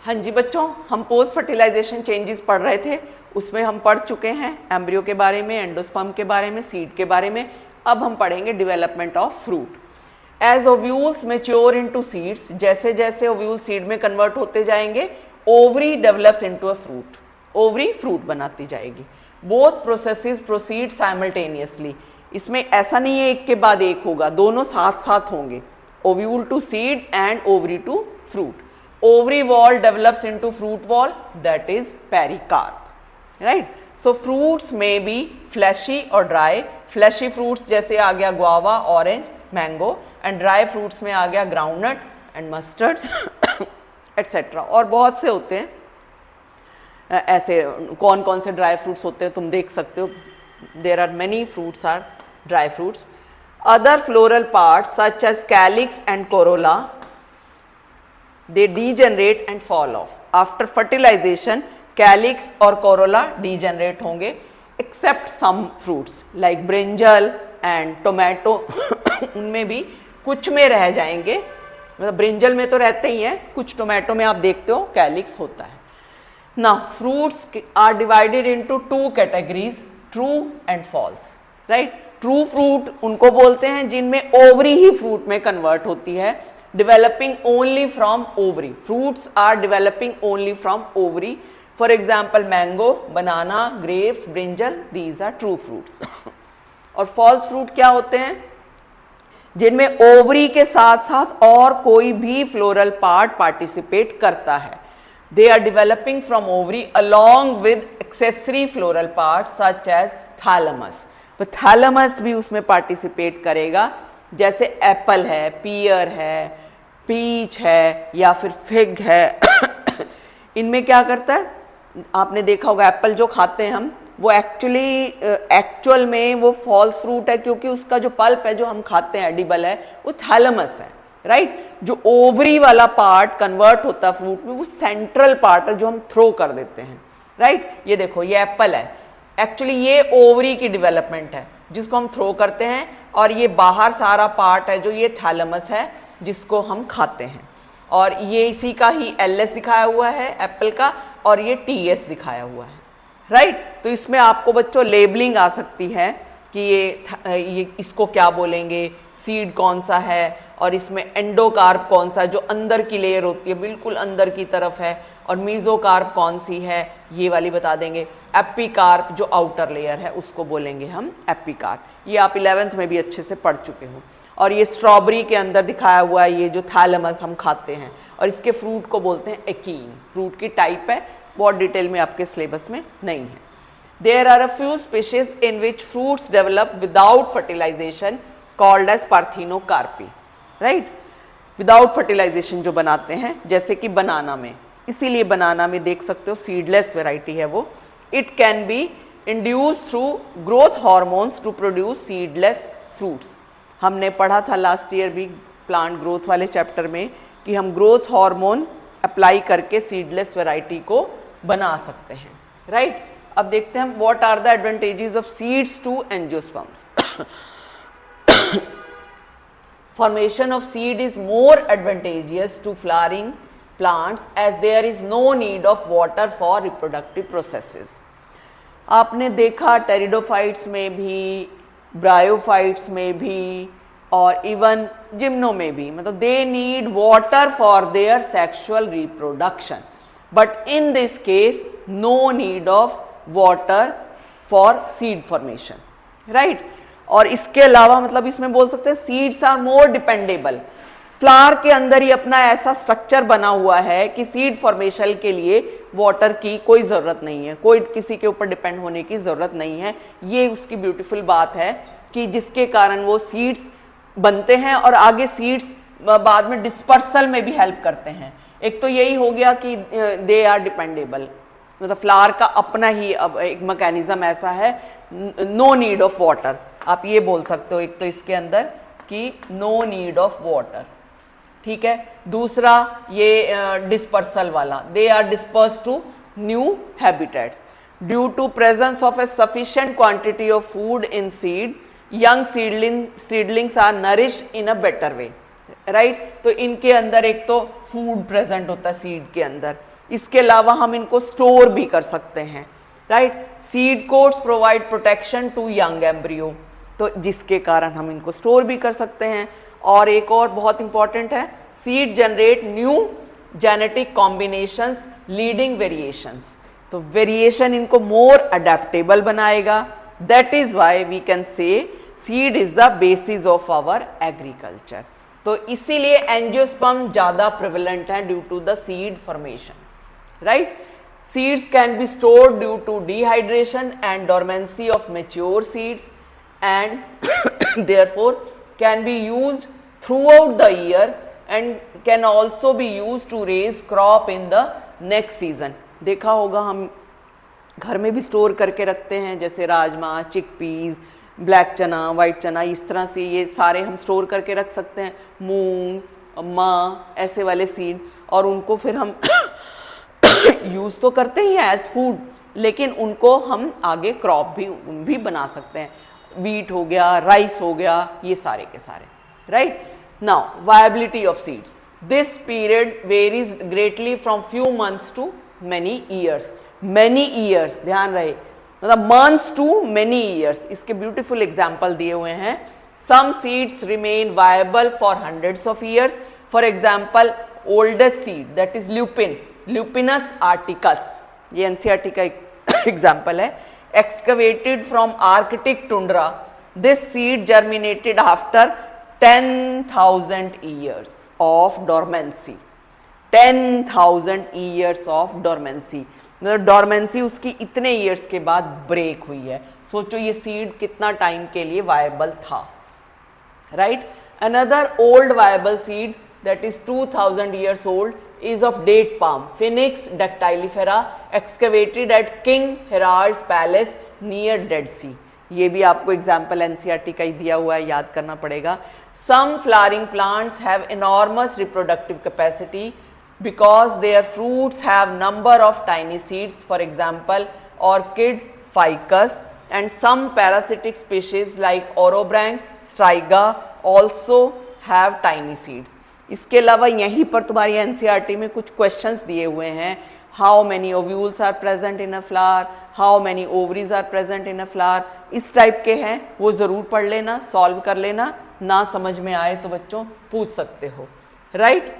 हाँ जी बच्चों, हम पोस्ट फर्टिलाइजेशन चेंजेस पढ़ रहे थे, उसमें हम पढ़ चुके हैं एम्ब्रियो के बारे में, एंडोस्पर्म के बारे में, सीड के बारे में। अब हम पढ़ेंगे development of fruit. As ovules mature into seeds, जैसे जैसे ओव्यूल सीड में कन्वर्ट होते जाएंगे, ovary develops into a fruit, ovary fruit बनाती जाएगी। बोथ प्रोसेसेस प्रोसीड साइमल्टेनियसली, इसमें ऐसा नहीं है एक के बाद एक होगा, दोनों साथ साथ होंगे, ovule to seed and ovary to fruit. Ovary wall develops into fruit wall, that is pericarp, right? So fruits may be fleshy or dry. Fleshy fruits जैसे आ गया guava, orange, mango, and dry fruits में आ गया groundnut and mustards etc. और बहुत से होते हैं ऐसे, कौन कौन से ड्राई फ्रूट्स होते हैं तुम देख सकते हो। There are many fruits are dry fruits. Other floral parts such as calyx and corolla, they degenerate and fall off. After fertilization, calyx और corolla degenerate होंगे, except some fruits like brinjal and tomato उनमें भी कुछ में रह जाएंगे, मतलब brinjal में तो रहते ही हैं, कुछ टोमेटो में आप देखते हो कैलिक्स होता है। Now fruits are divided into two categories, true and false, right? True fruit उनको बोलते हैं जिनमें ओवरी ही फ्रूट में कन्वर्ट होती है, developing only from ovary. Fruits are developing only from ovary. For example, mango, banana, grapes, brinjal, these are true fruits. और false fruit क्या होते हैं? जिनमें ओवरी के साथ साथ और कोई भी फ्लोरल पार्ट पार्टिसिपेट करता है। They are developing from ovary along with accessory floral parts such as thalamus. तो thalamus भी उसमें पार्टिसिपेट करेगा, जैसे एप्पल है, पियर है, पीच है या फिर फिग है इनमें क्या करता है, आपने देखा होगा एप्पल जो खाते हैं हम, वो एक्चुअल में वो फॉल्स फ्रूट है, क्योंकि उसका जो पल्प है जो हम खाते हैं एडिबल है, वो थैलेमस है, राइट? जो ओवरी वाला पार्ट कन्वर्ट होता है फ्रूट में, वो सेंट्रल पार्ट है जो हम थ्रो कर देते हैं, राइट? ये देखो, ये एप्पल है, एक्चुअली ये ओवरी की डेवलपमेंट है जिसको हम थ्रो करते हैं, और ये बाहर सारा पार्ट है जो ये थैलेमस है जिसको हम खाते हैं, और ये इसी का ही LS दिखाया हुआ है एप्पल का, और ये TS दिखाया हुआ है, राइट? तो इसमें आपको बच्चों लेबलिंग आ सकती है कि ये इसको क्या बोलेंगे, सीड कौन सा है, और इसमें एंडोकार्प कौन सा जो अंदर की लेयर होती है, बिल्कुल अंदर की तरफ है, और मीजोकार्प कौन सी है ये वाली बता देंगे। एपिकार्प जो आउटर लेयर है उसको बोलेंगे हम एपिकार्प। ये आप 11th में भी अच्छे से पढ़ चुके हो। और ये स्ट्रॉबेरी के अंदर दिखाया हुआ है, ये जो थैलेमस हम खाते हैं, और इसके फ्रूट को बोलते हैं एकीन। फ्रूट की टाइप है, बहुत डिटेल में आपके सिलेबस में नहीं है। There are a few species in which fruits develop without fertilisation called as parthenocarpy, right? Without fertilisation जो बनाते हैं, जैसे कि बनाना में, इसीलिए बनाना में देख सकते हो सीडलेस वेराइटी है वो। It can be induce through growth hormones to produce seedless fruits. हमने पढ़ा था लास्ट ईयर भी प्लांट ग्रोथ वाले चैप्टर में कि हम ग्रोथ हार्मोन अप्लाई करके सीडलेस वेराइटी को बना सकते हैं, राइट? अब देखते हैं what are the advantages of seeds to angiosperms. Formation of seed is more advantageous to flowering plants as there is no need of water for reproductive processes. आपने देखा टेरिडोफाइट्स में भी, ब्रायोफाइट्स में भी, और इवन जिम्नो में भी, मतलब they need water for their sexual reproduction, but in this case no need of water for seed formation, right? और इसके अलावा मतलब इसमें बोल सकते हैं seeds are more dependable. Flower के अंदर ही अपना ऐसा स्ट्रक्चर बना हुआ है कि सीड फॉर्मेशन के लिए वाटर की कोई ज़रूरत नहीं है, कोई किसी के ऊपर डिपेंड होने की ज़रूरत नहीं है। ये उसकी ब्यूटीफुल बात है कि जिसके कारण वो सीड्स बनते हैं और आगे सीड्स बाद में डिस्पर्सल में भी हेल्प करते हैं। एक तो यही हो गया कि दे आर डिपेंडेबल, मतलब फ्लावर का अपना ही अब एक मैकेनिज्म ऐसा है, नो नीड ऑफ वाटर, आप ये बोल सकते हो एक तो इसके अंदर कि नो नीड ऑफ वाटर, ठीक है? दूसरा ये डिस्पर्सल वाला, they are disperse to new habitats due to presence of a sufficient quantity of food in seed, young seedlings are nourished in a better way, right. तो इनके अंदर एक तो फूड प्रेजेंट होता है सीड के अंदर, इसके अलावा हम इनको स्टोर भी कर सकते हैं, right. Seed coats provide protection to young embryo, तो जिसके कारण हम इनको स्टोर भी कर सकते हैं। और एक और बहुत इंपॉर्टेंट है, seed generate new genetic combinations leading variations, तो वेरिएशन इनको मोर अडेप्टेबल बनाएगा। That is why we can say seed is the basis of our agriculture. तो इसीलिए एंजियोस्पर्म ज्यादा प्रिवेलेंट है due to the seed formation, right. Seeds can be stored due to dehydration and dormancy of mature seeds and therefore can be used throughout the year and can also be used to raise crop in the next season। देखा होगा हम घर में भी store करके रखते हैं, जैसे राजमा, चिकपीस, ब्लैक चना, वाइट चना, इस तरह से ये सारे हम स्टोर करके रख सकते हैं, मूंग, माँ, ऐसे वाले सीड, और उनको फिर हम यूज़ तो करते ही हैं एज फूड, लेकिन उनको हम आगे क्रॉप भी बना सकते हैं। वीट हो गया, राइस हो गया, ये सारे के सारे, right. Now viability of seeds, this period varies greatly from few months to many years. Many years, ध्यान रहे, मतलब मंथ्स टू मेनी ईयर्स। इसके ब्यूटीफुल एग्जाम्पल दिए हुए हैं। Some seeds remain viable for hundreds of years, for example oldest seed that is lupin, lupinus arcticus, ये NCERT का example है। Excavated from Arctic tundra, this seed germinated after 10,000 years of dormancy। 10,000 years of dormancy, मतलब dormancy उसकी इतने years के बाद break हुई है। सोचो ये सीड कितना टाइम के लिए वायबल था, right. Another old viable seed that is 2000 years old is of date palm, Phoenix dactylifera, excavated at King Herod's palace near Dead Sea। ये भी आपको एग्जाम्पल एनसीईआरटी का ही दिया हुआ है, याद करना पड़ेगा। Some flowering plants have enormous reproductive capacity because their fruits have number of tiny seeds, for example orchid, ficus, and some parasitic species like Orobrang, Striga also have tiny seeds। इसके अलावा यहीं पर तुम्हारी एनसीईआरटी में कुछ questions दिए हुए हैं, how many ovules are present in a flower, how many ovaries are present in a flower, इस टाइप के हैं, वो ज़रूर पढ़ लेना, सॉल्व कर लेना, ना समझ में आए तो बच्चों पूछ सकते हो, राइट।